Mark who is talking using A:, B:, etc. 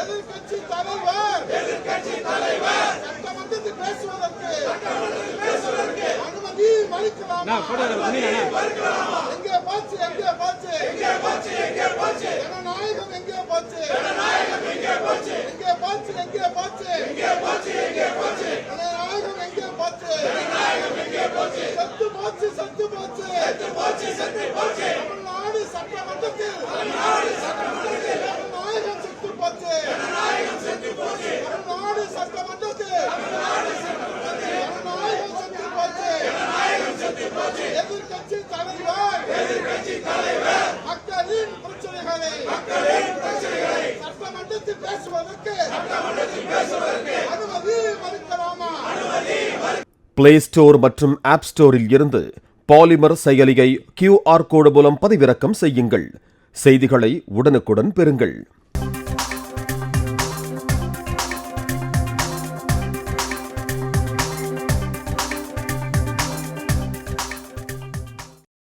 A: எதிர்க்கட்சி தலைவர் சட்டமன்றத்தில் பேசுவதற்கு அனுமதி மறுக்கலாமா? எங்கே போச்சு? ஜனநாயகம் எங்கே போச்சு? ஜனநாயகம் எங்கே போச்சு? செத்து போச்சு. தமிழ்நாடு சட்டமன்றத்தில் ஜனநாயகம் செத்து போச்சு. தமிழ்நாடு சட்டமன்றத்தில் ஜனநாயகம் செத்து போச்சு. எதிர்க்கட்சி தலைவர் மக்களின் பிரச்சனைகளை சட்டமன்றத்தில் பேசுவதற்கு அனுமதி மறுக்கலாமா?
B: பிளே ஸ்டோர் மற்றும் ஆப் ஸ்டோரில் இருந்து பாலிமர் செயலியை QR கோடு மூலம் பதிவிறக்கம் செய்யுங்கள். செய்திகளை உடனுக்குடன் பெறுங்கள்.